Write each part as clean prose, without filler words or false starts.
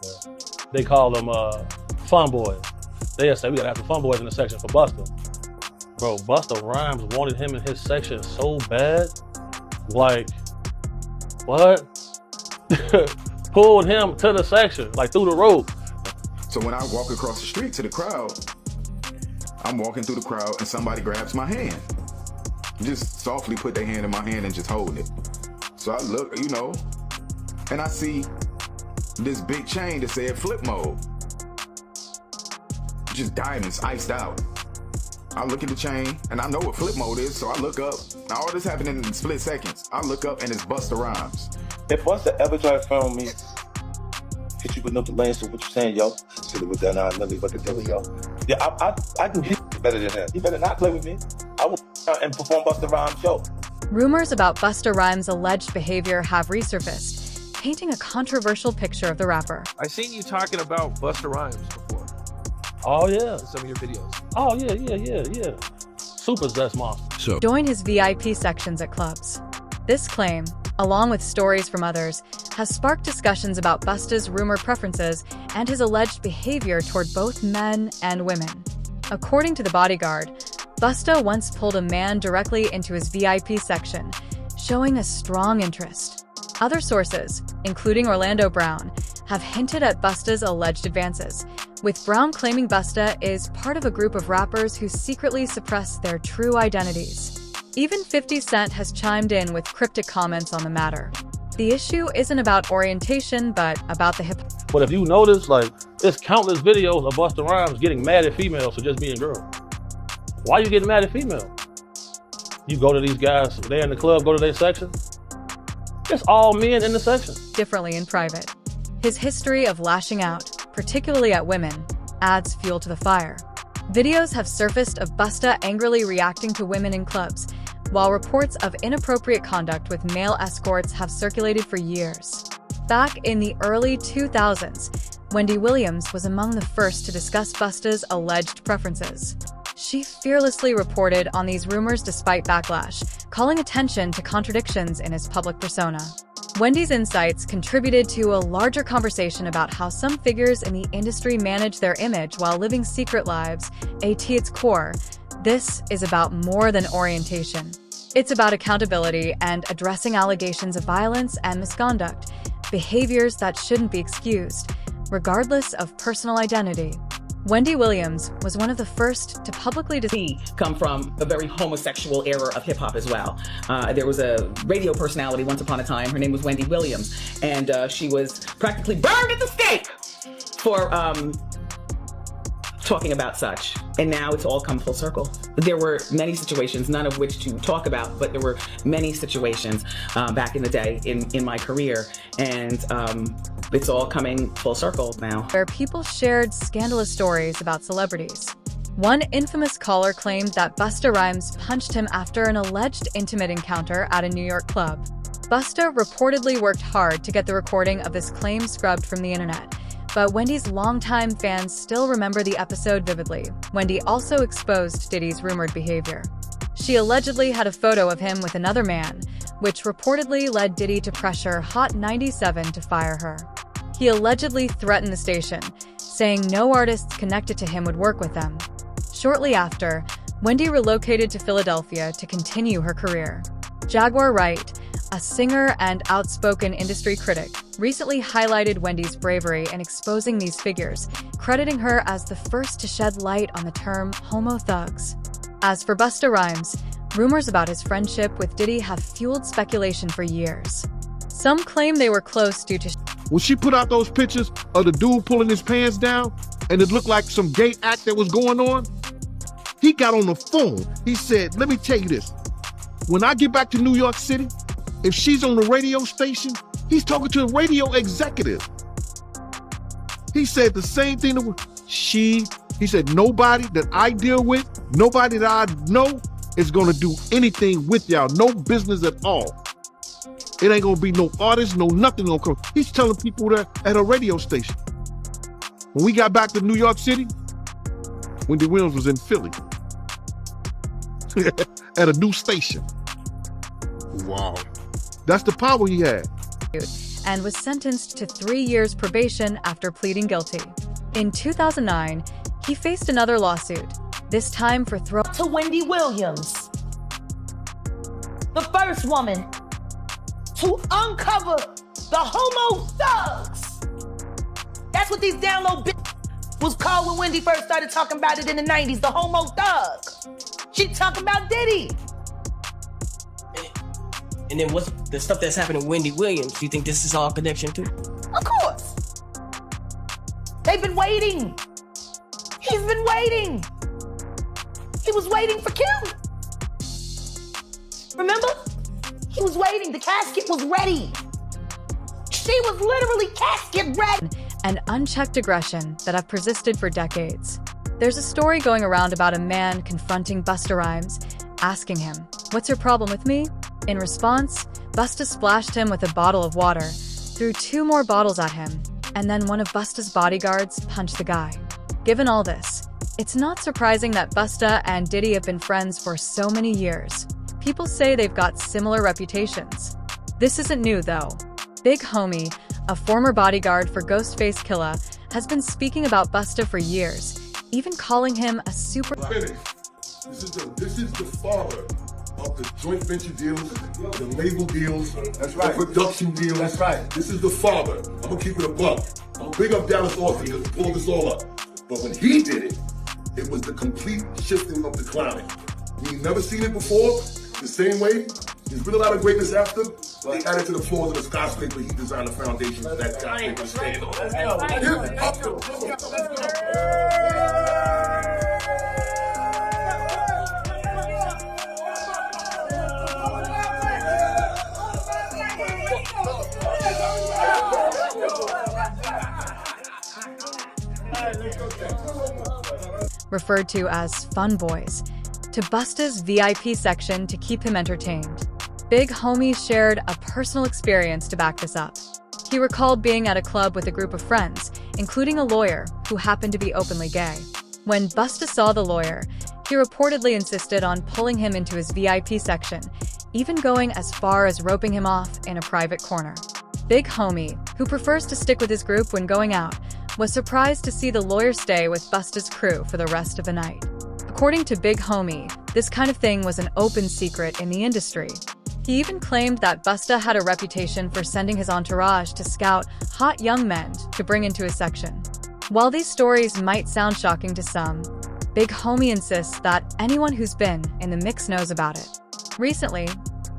man. They call them fun boys. They'll say, we gotta have some fun boys in the section for Busta. Bro, Busta Rhymes wanted him in his section so bad. Like, what? Pulled him to the section, like through the rope. So when I walk across the street to the crowd, I'm walking through the crowd and somebody grabs my hand. Just softly put their hand in my hand and just hold it. So I look, you know, and I see this big chain that said flip mode. Just diamonds iced out. I look at the chain and I know what flip mode is, so I look up. Now all this happened in split seconds. I look up and it's Busta Rhymes. If Busta ever try to film me, hit you with no lanes to what you saying, yo. Should have with that 9 milli fucking tell yo. Yeah, I can hit better than him. You better not play with me. I will and perform Busta Rhymes show. Rumors about Busta Rhymes' alleged behavior have resurfaced, painting a controversial picture of the rapper. I seen you talking about Busta Rhymes before. Oh yeah. In some of your videos. Oh yeah. Super zest monster. So Join his VIP sections at clubs. This claim, along with stories from others, has sparked discussions about Busta's rumored preferences and his alleged behavior toward both men and women. According to The Bodyguard, Busta once pulled a man directly into his VIP section, showing a strong interest. Other sources, including Orlando Brown, have hinted at Busta's alleged advances, with Brown claiming Busta is part of a group of rappers who secretly suppress their true identities. Even 50 Cent has chimed in with cryptic comments on the matter. The issue isn't about orientation, but about the hip-hop. But if you notice, like, there's countless videos of Busta Rhymes getting mad at females for just being girls. Why you getting mad at females? You go to these guys, they're in the club, go to their section. It's all men in the section. Differently in private. His history of lashing out, particularly at women, adds fuel to the fire. Videos have surfaced of Busta angrily reacting to women in clubs, while reports of inappropriate conduct with male escorts have circulated for years. Back in the early 2000s, Wendy Williams was among the first to discuss Busta's alleged preferences. She fearlessly reported on these rumors despite backlash, calling attention to contradictions in his public persona. Wendy's insights contributed to a larger conversation about how some figures in the industry manage their image while living secret lives. At its core, this is about more than orientation. It's about accountability and addressing allegations of violence and misconduct, behaviors that shouldn't be excused, regardless of personal identity. Wendy Williams was one of the first to publicly come from a very homosexual era of hip-hop as well. There was a radio personality once upon a time. Her name was Wendy Williams, and she was practically burned at the stake for talking about such. And now it's all come full circle. There were many situations, none of which to talk about, but there were many situations back in the day in my career, and it's all coming full circle now. Where people shared scandalous stories about celebrities. One infamous caller claimed that Busta Rhymes punched him after an alleged intimate encounter at a New York club. Busta reportedly worked hard to get the recording of this claim scrubbed from the internet, but Wendy's longtime fans still remember the episode vividly. Wendy also exposed Diddy's rumored behavior. She allegedly had a photo of him with another man, which reportedly led Diddy to pressure Hot 97 to fire her. He allegedly threatened the station, saying no artists connected to him would work with them. Shortly after, Wendy relocated to Philadelphia to continue her career. Jaguar Wright, a singer and outspoken industry critic, recently highlighted Wendy's bravery in exposing these figures, crediting her as the first to shed light on the term homo thugs. As for Busta Rhymes, rumors about his friendship with Diddy have fueled speculation for years. Some claim they were close due to when she put out those pictures of the dude pulling his pants down and it looked like some gay act that was going on, he got on the phone. He said, let me tell you this. When I get back to New York City, if she's on the radio station, he's talking to a radio executive. He said the same thing. He said, nobody that I deal with, nobody that I know is going to do anything with y'all. No business at all. It ain't gonna be no artist, no nothing gonna come. He's telling people that at a radio station. When we got back to New York City, Wendy Williams was in Philly at a new station. Wow. That's the power he had. and was sentenced to 3 years probation after pleading guilty. In 2009, he faced another lawsuit, this time for to Wendy Williams, the first woman to uncover the homo thugs. That's what these down low was called when Wendy first started talking about it in the 90s, the homo thug. She talking about Diddy. And then what's the stuff that's happening to Wendy Williams? Do you think this is all connection too? Of course. They've been waiting. He's been waiting. He was waiting for Kim. Remember? He was waiting. The casket was ready. She was literally casket ready. and unchecked aggression that have persisted for decades. There's a story going around about a man confronting Busta Rhymes, asking him, "What's your problem with me?" In response, Busta splashed him with a bottle of water, threw 2 more bottles at him, and then one of Busta's bodyguards punched the guy. Given all this, it's not surprising that Busta and Diddy have been friends for so many years. People say they've got similar reputations. This isn't new, though. Big Homie, a former bodyguard for Ghostface Killah, has been speaking about Busta for years, even calling him a super... This is the father of the joint venture deals, the label deals, that's right, the production deals. That's right. This is the father. I'm gonna keep it a buck. I'm big up Dallas Austin because he pulled this all up. But when he did it, it was the complete shifting of the clowning. We've never seen it before. The same way. There's been a lot of greatness after. They added to the floors of the skyscraper. He designed the foundation for that skyscraper to stand on. referred to as Fun Boys, to Busta's VIP section to keep him entertained. Big Homie shared a personal experience to back this up. He recalled being at a club with a group of friends, including a lawyer who happened to be openly gay. When Busta saw the lawyer, he reportedly insisted on pulling him into his VIP section, even going as far as roping him off in a private corner. Big Homie, who prefers to stick with his group when going out, was surprised to see the lawyer stay with Busta's crew for the rest of the night. According to Big Homie, this kind of thing was an open secret in the industry. He even claimed that Busta had a reputation for sending his entourage to scout hot young men to bring into his section. While these stories might sound shocking to some, Big Homie insists that anyone who's been in the mix knows about it. Recently,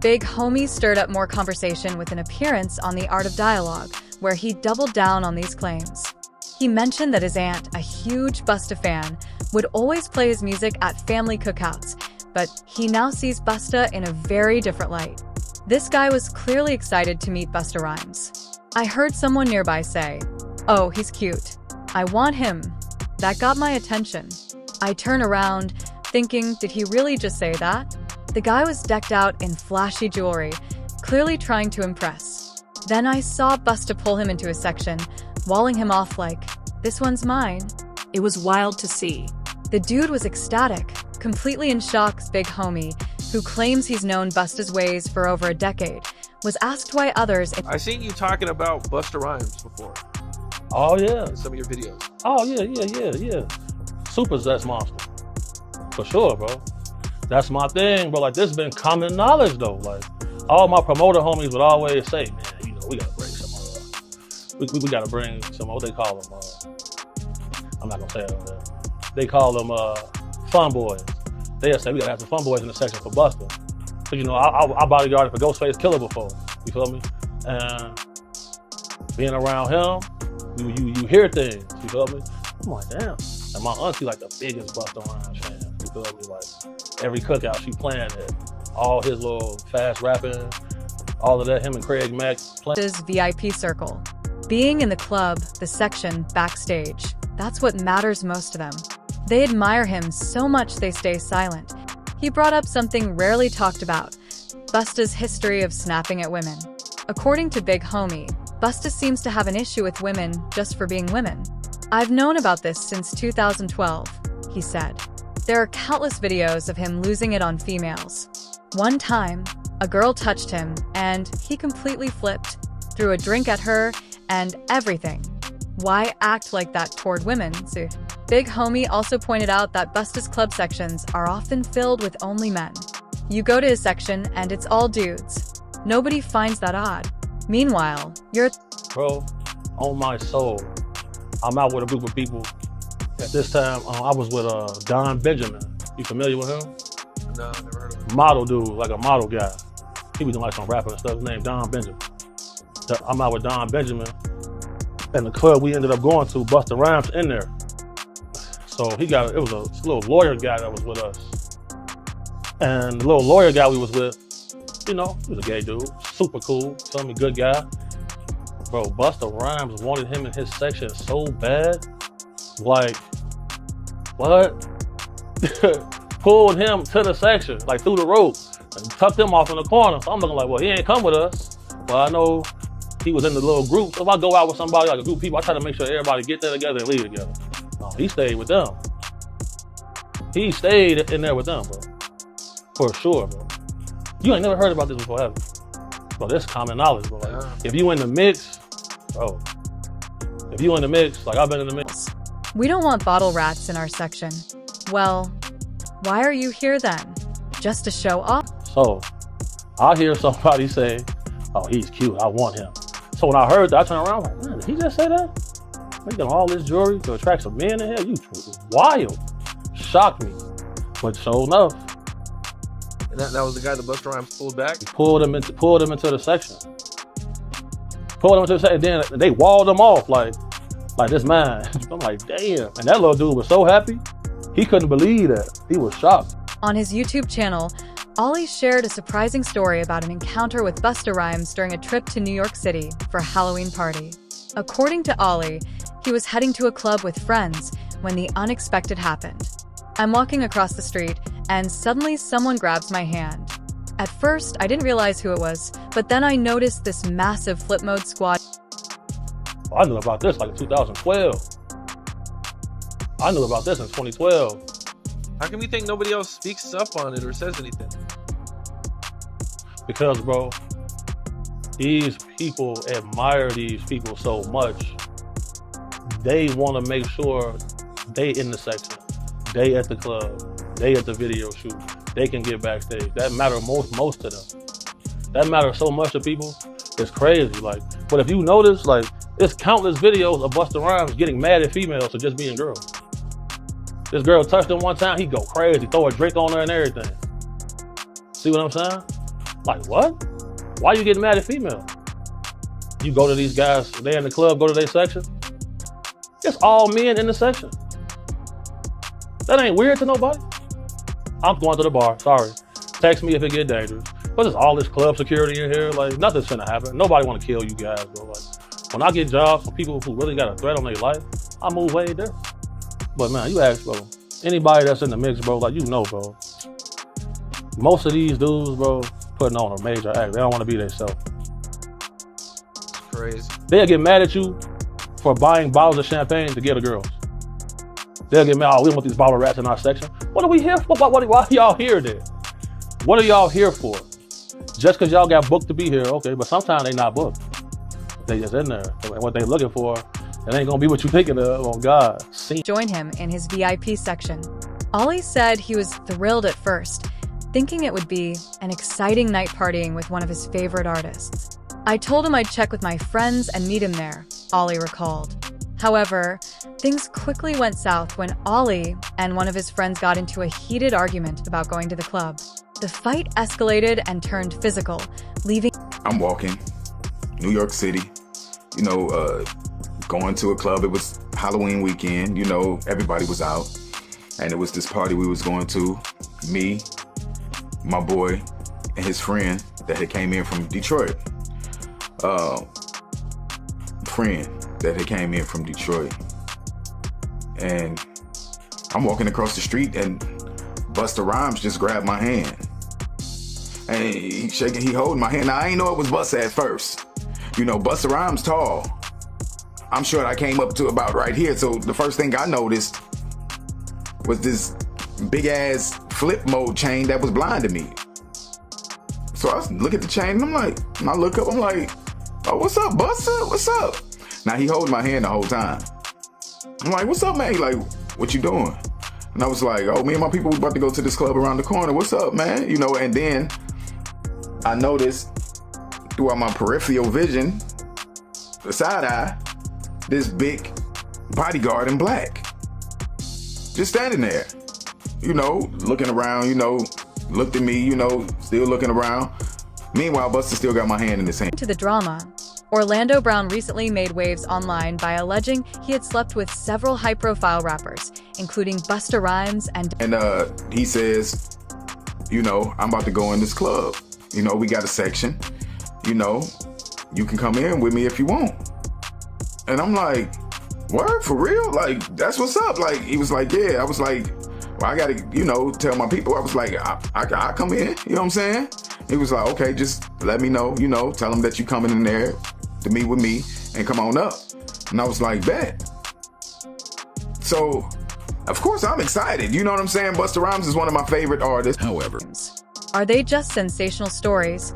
Big Homie stirred up more conversation with an appearance on The Art of Dialogue, where he doubled down on these claims. He mentioned that his aunt, a huge Busta fan, would always play his music at family cookouts, but he now sees Busta in a very different light. This guy was clearly excited to meet Busta Rhymes. I heard someone nearby say, "Oh, he's cute. I want him." That got my attention. I turn around, thinking, did he really just say that? The guy was decked out in flashy jewelry, clearly trying to impress. Then I saw Busta pull him into his section, walling him off like, "This one's mine." It was wild to see. The dude was ecstatic, completely in shock. Big Homie, who claims he's known Busta's ways for over a decade, was asked why others... I seen you talking about Busta Rhymes before Oh, yeah. in some of your videos. Oh, yeah. Super zest monster. For sure, bro. That's my thing, bro. Like, this has been common knowledge, though. Like, all my promoter homies would always say, man, you know, we gotta bring some, we gotta bring some, what they call them, I'm not gonna say it on there. They call them fun boys. They'll say, we gotta have some fun boys in the section for Busta. But, you know, I bodyguarded for Ghostface Killah before, you feel me? And being around him, you hear things, you feel me? I'm like, damn. And my auntie like the biggest Busta Rhymes fan, you feel me? Like, every cookout she playing it. All his little fast rapping, all of that, him and Craig Mack playing. His VIP circle. Being in the club, the section, backstage, that's what matters most to them. They admire him so much they stay silent. He brought up something rarely talked about, Busta's history of snapping at women. According to Big Homie, Busta seems to have an issue with women just for being women. "I've known about this since 2012, he said. There are countless videos of him losing it on females. One time, a girl touched him, and he completely flipped. threw a drink at her, and everything. Why act like that toward women? See? Big Homie also pointed out that Busta's club sections are often filled with only men. You go to his section and it's all dudes. Nobody finds that odd. Meanwhile, you're... Bro, on my soul, I'm out with a group of people. At this time, I was with Don Benjamin. You familiar with him? No, never heard of him. Model dude, like a model guy. He was doing like some rapping and stuff. His name Don Benjamin. I'm out with Don Benjamin. And the club we ended up going to, Busta Rhymes in there. So it was a little lawyer guy that was with us. And the little lawyer guy we was with, you know, he was a gay dude, super cool, tell me good guy. Bro, Busta Rhymes wanted him in his section so bad. Like, what? Pulled him to the section, like through the rope, and tucked him off in the corner. So I'm looking like, well, he ain't come with us. But I know he was in the little group. So if I go out with somebody, like a group of people, I try to make sure everybody get there together and leave together. No, he stayed with them. He stayed in there with them, bro. For sure, bro. You ain't never heard about this before, have you? Bro, this is common knowledge, bro. Like, if you in the mix, bro. If you in the mix, like I've been in the mix. We don't want bottle rats in our section. Well, why are you here then? Just to show off? So, I hear somebody say, oh, he's cute, I want him. So when I heard that, I turned around, like, man, did he just say that? Making all this jewelry to attract some men in here? You wild. Shocked me. But sure enough. And that was the guy that Busta Rhymes pulled back? He pulled him into the section. Pulled him into the section, and then they walled him off like this man. I'm like, damn. And that little dude was so happy. He couldn't believe that. He was shocked. On his YouTube channel, Olie shared a surprising story about an encounter with Busta Rhymes during a trip to New York City for a Halloween party. According to Olie, he was heading to a club with friends when the unexpected happened. I'm walking across the street, and suddenly someone grabs my hand. At first, I didn't realize who it was, but then I noticed this massive flip mode squad. I knew about this like in 2012. I knew about this in 2012. How come you think nobody else speaks up on it or says anything? Because, bro, these people admire these people so much. They want to make sure they in the section, they at the club, they at the video shoot, they can get backstage. That matters most to them. That matters so much to people. It's crazy. Like, but if you notice, like, there's countless videos of Busta Rhymes getting mad at females for just being girls. This girl touched him one time, he go crazy, throw a drink on her and everything. See what I'm saying? Like, what? Why you getting mad at females? You go to these guys, they in the club, go to their section. It's all men in the section. That ain't weird to nobody. I'm going to the bar, sorry. Text me if it get dangerous. But there's all this club security in here, like, nothing's finna happen. Nobody wanna kill you guys, bro. Like, when I get jobs for people who really got a threat on their life, I move way there. But man, you ask, bro, anybody that's in the mix, bro, like, you know, bro, most of these dudes, bro, putting on a major act. They don't want to be themselves. Crazy. They'll get mad at you for buying bottles of champagne to get a girl. They'll get mad, oh, we want these bottle rats in our section. What are we here for? Why are y'all here then? What are y'all here for? Just because y'all got booked to be here, okay, but sometimes they not booked. They just in there. And what they looking for, it ain't gonna be what you thinking of, oh God. Join him in his VIP section. Olie said he was thrilled at first, thinking it would be an exciting night partying with one of his favorite artists. I told him I'd check with my friends and meet him there, Olie recalled. However, things quickly went south when Olie and one of his friends got into a heated argument about going to the club. The fight escalated and turned physical, leaving... I'm walking, New York City, you know, going to a club. It was Halloween weekend, you know, everybody was out. And it was this party we was going to, me, my boy, and his friend that had came in from Detroit. And I'm walking across the street and Busta Rhymes just grabbed my hand. And he holding my hand. Now, I ain't know it was Busta at first. You know, Busta Rhymes tall. I'm sure I came up to about right here. So the first thing I noticed was this big ass flip mode chain that was blinding me. So I look at the chain and I'm like, and I look up, I'm like, "Oh, what's up, Busta? What's up?" Now he holding my hand the whole time. I'm like, "What's up, man?" He like, "What you doing?" And I was like, "Oh, me and my people, we about to go to this club around the corner. What's up, man?" You know, and then I noticed throughout my peripheral vision, the side eye, this big bodyguard in black. Just standing there, you know, looking around, you know, looked at me, you know, still looking around. Meanwhile, Busta still got my hand in his hand. To the drama, Orlando Brown recently made waves online by alleging he had slept with several high-profile rappers, including Busta Rhymes and he says, you know, "I'm about to go in this club. You know, we got a section. You know, you can come in with me if you want." And I'm like, "Word, for real? Like, that's what's up?" Like, he was like, "Yeah." I was like, "Well, I gotta, you know, tell my people." I was like, I come in, you know what I'm saying? He was like, "Okay, just let me know, you know, tell them that you coming in there to meet with me and come on up." And I was like, "Bet." So, of course, I'm excited. You know what I'm saying? Busta Rhymes is one of my favorite artists. However, are they just sensational stories,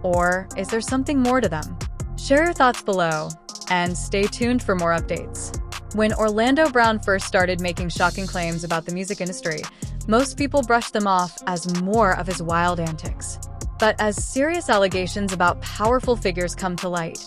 or is there something more to them? Share your thoughts below, and stay tuned for more updates. When Orlando Brown first started making shocking claims about the music industry, most people brushed them off as more of his wild antics. But as serious allegations about powerful figures come to light,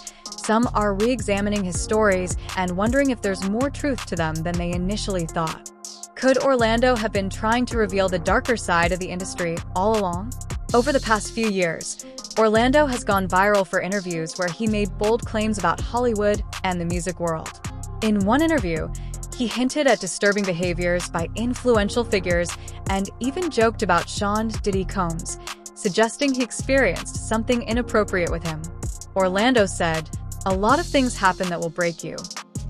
some are re-examining his stories and wondering if there's more truth to them than they initially thought. Could Orlando have been trying to reveal the darker side of the industry all along? Over the past few years, Orlando has gone viral for interviews where he made bold claims about Hollywood and the music world. In one interview, he hinted at disturbing behaviors by influential figures and even joked about Sean Diddy Combs, suggesting he experienced something inappropriate with him. Orlando said, "A lot of things happen that will break you.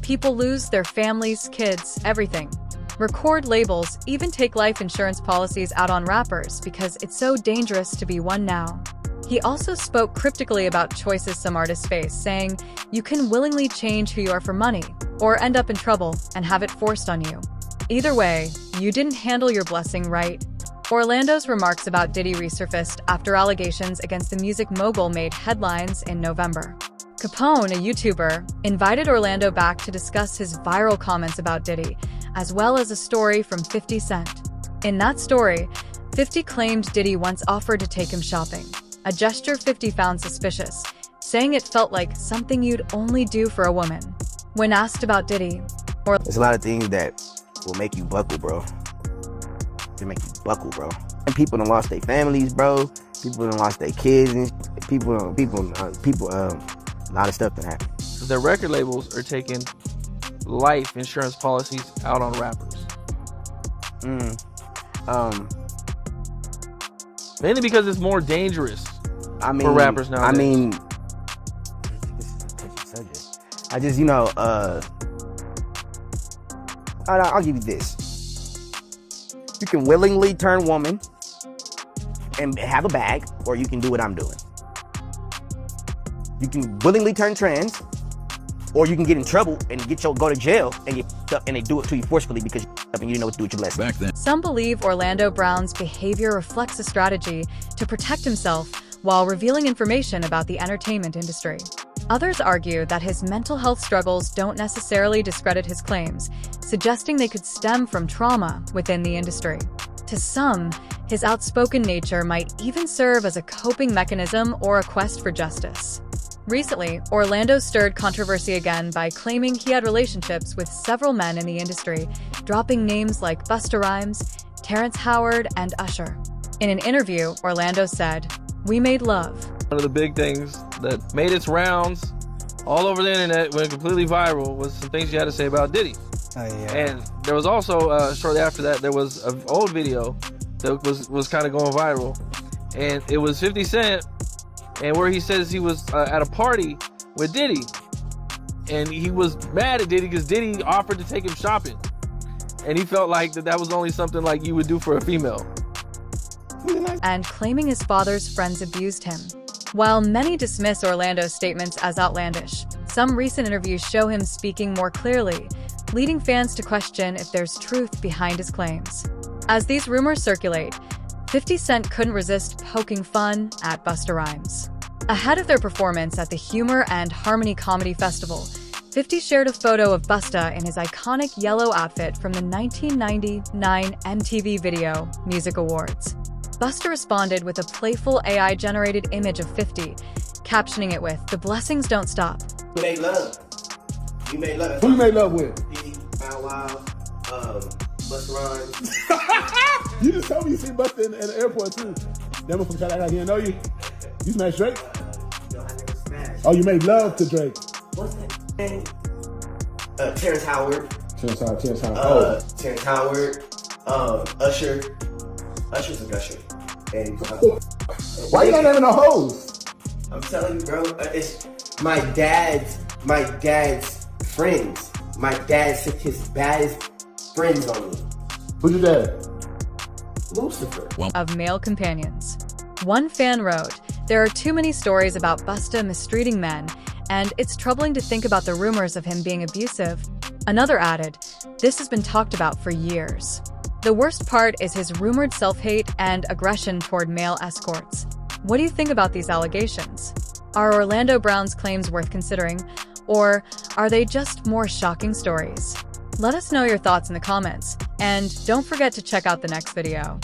People lose their families, kids, everything. Record labels even take life insurance policies out on rappers because it's so dangerous to be one now." He also spoke cryptically about choices some artists face, saying, "You can willingly change who you are for money, or end up in trouble and have it forced on you. Either way, you didn't handle your blessing right." Orlando's remarks about Diddy resurfaced after allegations against the music mogul made headlines in November. Capone, a YouTuber, invited Orlando back to discuss his viral comments about Diddy, as well as a story from 50 Cent. In that story, 50 claimed Diddy once offered to take him shopping, a gesture 50 found suspicious, saying it felt like something you'd only do for a woman. When asked about Diddy, there's a lot of things that will make you buckle, bro. They make you buckle, bro. And people done lost their families, bro. People done lost their kids, and a lot of stuff that happened. The record labels are taking life insurance policies out on rappers. Mainly because it's more dangerous for rappers nowadays. I mean, this is a touchy subject. I just, you know, I'll give you this. You can willingly turn woman and have a bag, or you can do what I'm doing. You can willingly turn trans, or you can get in trouble and go to jail and get stuck, and they do it to you forcefully because you and you didn't know what to do with your blessing. back then, some believe Orlando Brown's behavior reflects a strategy to protect himself while revealing information about the entertainment industry. Others argue that his mental health struggles don't necessarily discredit his claims, suggesting they could stem from trauma within the industry. To some, his outspoken nature might even serve as a coping mechanism or a quest for justice. Recently, Orlando stirred controversy again by claiming he had relationships with several men in the industry, dropping names like Busta Rhymes, Terrence Howard, and Usher. In an interview, Orlando said, "We made love." One of the big things that made its rounds all over the internet, went completely viral, was some things you had to say about Diddy. Oh, yeah. And there was also, shortly after that, there was an old video that was kind of going viral. And it was 50 Cent, and where he says he was at a party with Diddy. And he was mad at Diddy because Diddy offered to take him shopping. And he felt like that was only something like you would do for a female. And claiming his father's friends abused him. While many dismiss Orlando's statements as outlandish, some recent interviews show him speaking more clearly, leading fans to question if there's truth behind his claims. As these rumors circulate, 50 Cent couldn't resist poking fun at Busta Rhymes. Ahead of their performance at the Humor and Harmony Comedy Festival, 50 shared a photo of Busta in his iconic yellow outfit from the 1999 MTV Video Music Awards. Busta responded with a playful AI-generated image of 50, captioning it with, "The blessings don't stop." You made love. You made love. Who you made love with? Bow Wow, Busta Rhymes. You just told me you seen Busta in the airport too. That motherfucker shot out, he didn't know you. You smashed Drake? No, I never smashed. Oh, you made love to Drake. What's that name? Terrence Howard. Terrence Howard. Terrence Howard. Usher. Usher's a gusher. And why you not having no hoes? I'm telling you, bro. It's my dad's friends. My dad took his baddest friends on me. Who's your dad? Lucifer. Of male companions. One fan wrote, "There are too many stories about Busta mistreating men, and it's troubling to think about the rumors of him being abusive." Another added, "This has been talked about for years." The worst part is his rumored self-hate and aggression toward male escorts. What do you think about these allegations? Are Orlando Brown's claims worth considering, or are they just more shocking stories? Let us know your thoughts in the comments, and don't forget to check out the next video.